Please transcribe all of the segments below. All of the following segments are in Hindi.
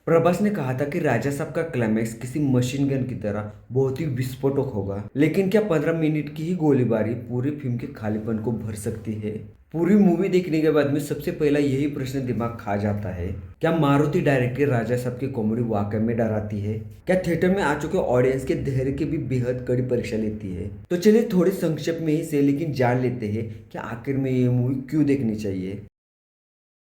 प्रभास ने कहा था कि राजा साहब का क्लाइमैक्स किसी मशीन गन की तरह बहुत ही विस्फोटक होगा, लेकिन क्या 15 मिनट की ही गोलीबारी पूरी फिल्म के खालीपन को भर सकती है? पूरी मूवी देखने के बाद में सबसे पहला यही प्रश्न दिमाग खा जाता है, क्या मारुति डायरेक्टर राजा साहब की कॉमेडी वाकई में डराती है? क्या थिएटर में आ चुके ऑडियंस के धैर्य की भी बेहद कड़ी परीक्षा लेती है? तो चलिए थोड़े संक्षेप में ही से लेकिन जान लेते हैं कि आखिर में ये मूवी क्यों देखनी चाहिए।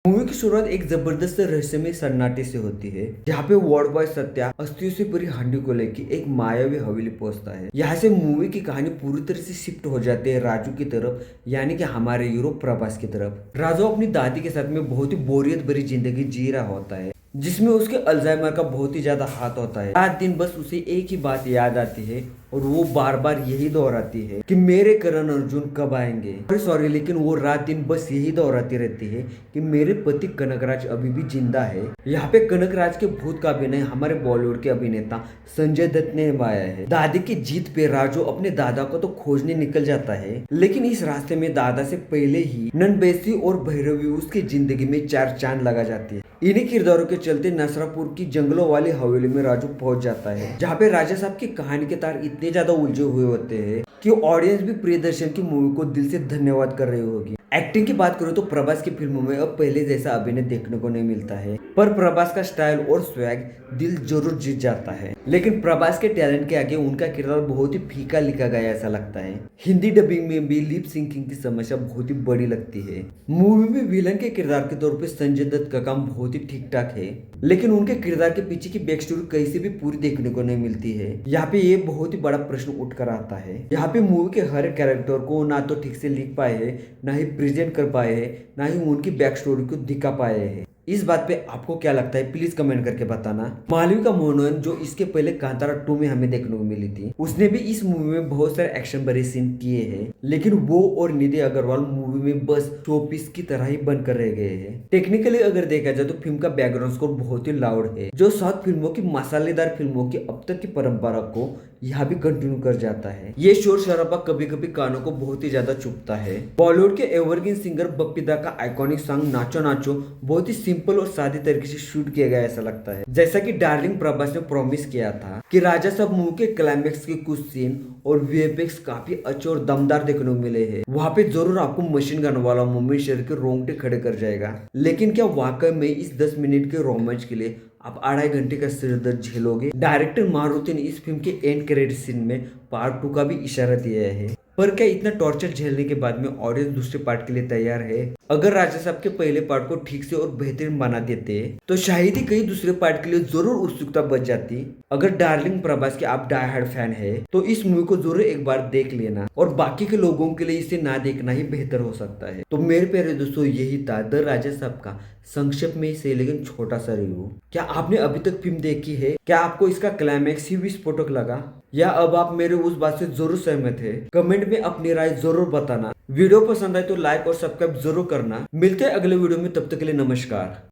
मूवी की शुरुआत एक जबरदस्त रहस्यमय सन्नाटे से होती है, जहाँ पे वार्ड बॉय सत्या अस्थियों से भरी हांडी को लेकर एक मायावी हवेली पहुंचता है। यहाँ से मूवी की कहानी पूरी तरह से शिफ्ट हो जाती है राजू की तरफ, यानी कि हमारे यूरोप प्रवास की तरफ। राजू अपनी दादी के साथ में बहुत ही बोरियत भरी जिंदगी जी रहा होता है, जिसमें उसके अल्जाइमर का बहुत ही ज्यादा हाथ होता है। रात दिन बस उसे एक ही बात याद आती है और वो बार बार यही दोहराती है कि मेरे करण अर्जुन कब आएंगे। सॉरी, लेकिन वो रात दिन बस यही दोहराती रहती है कि मेरे पति कनकराज अभी भी जिंदा है। यहाँ पे कनकराज के भूत का अभिनय हमारे बॉलीवुड के अभिनेता संजय दत्त ने निभाया है। दादी की जीत पे राजू अपने दादा को तो खोजने निकल जाता है, लेकिन इस रास्ते में दादा से पहले ही ननबैसी और भैरवी उसकी जिंदगी में चार चांद लगा जाती है। इन्हीं किरदारों के चलते नसरापुर की जंगलों वाली हवेली में राजू पहुंच जाता है, जहाँ पे राजा साहब की कहानी के तार इतने ज्यादा उलझे हुए होते हैं कि ऑडियंस भी प्रियदर्शन की मूवी को दिल से धन्यवाद कर रही होगी। एक्टिंग की बात करूं तो प्रभास की फिल्मों में अब पहले जैसा अभिनय देखने को नहीं मिलता है, पर प्रभास का स्टाइल और स्वैग दिल जरूर जीत जाता है। लेकिन प्रभास के टैलेंट के आगे उनका किरदार बहुत ही फीका लिखा गया ऐसा लगता है। हिंदी डबिंग में भी लिप सिंकिंग की समस्या बहुत ही बड़ी लगती है। मूवी में विलन के किरदार के तौर पे संजय दत्त का काम बहुत ही ठीक ठाक है, लेकिन उनके किरदार के पीछे की बैक स्टोरी कहीं से भी पूरी देखने को नहीं मिलती है। यहाँ पे ये बहुत ही बड़ा प्रश्न उठ कर आता है। यहाँ पे मूवी के हर कैरेक्टर को ना तो ठीक से लिख पाए है, ना ही प्रेजेंट कर पाए हैं, ना ही उनकी बैक स्टोरी को दिखा पाए हैं। इस बात पे आपको क्या लगता है, प्लीज कमेंट करके बताना। मालविका मोहनन जो इसके पहले कांतारा 2 में हमें देखने को मिली थी, उसने भी इस मूवी में बहुत सारे एक्शन भरे सीन किए हैं, लेकिन वो और निधि अग्रवाल मूवी में बस शोपीस की तरह ही बनकर रह गए हैं। टेक्निकली अगर देखा जाए तो फिल्म का बैकग्राउंड स्कोर बहुत ही लाउड है, जो साउथ फिल्मों की मसालेदार फिल्मों की अब तक की परंपरा को यहाँ भी कंटिन्यू कर जाता है। ये शोर शराबा कभी कभी कानों को बहुत ही ज्यादा चुभता है। बॉलीवुड के एवरग्रीन सिंगर बप्पी दा का आइकॉनिक सॉन्ग नाचो नाचो बहुत ही सिंपल और सादे तरीके से शूट किया गया ऐसा लगता है। जैसा कि डार्लिंग प्रभास ने प्रॉमिस किया था कि राजा साहब मूवी के क्लाइमैक्स के कुछ सीन और वीएफएक्स काफी अच्छे और दमदार देखने को मिले हैं। वहाँ पे जरूर आपको मशीन गन वाला मूवमेंट शरीर के रोंगटे खड़े कर जाएगा, लेकिन क्या वाकई में इस 10 मिनट के रोमांच के लिए आप 2.5 घंटे का सिरदर्द झेलोगे? डायरेक्टर मारुति ने इस फिल्म के एंड क्रेडिट सीन में पार्ट 2 का भी इशारा दिया है, पर क्या इतना टॉर्चर झेलने के बाद में ऑडियंस दूसरे पार्ट के लिए तैयार है? अगर राजा साहब के पहले पार्ट को ठीक से और बेहतरीन बना देते तो शायद ही कहीं दूसरे पार्ट के लिए जरूर उत्सुकता बच जाती। अगर डार्लिंग प्रभास के आप डाई हार्ड फैन है तो इस मूवी को जरूर एक बार देख लेना, और बाकी के लोगों के लिए इसे ना देखना ही बेहतर हो सकता है। तो मेरे प्यारे दोस्तों, यही था द राजा साहब का संक्षेप में से लेकिन छोटा सा रिव्यू। क्या आपने अभी तक फिल्म देखी है? क्या आपको इसका क्लाइमैक्स ही विस्फोटक लगा, या अब आप मेरे उस बात से जरूर सहमत है? कमेंट में अपनी राय जरूर बताना। वीडियो पसंद आए तो लाइक और सब्सक्राइब जरूर करना। मिलते हैं अगले वीडियो में, तब तक के लिए नमस्कार।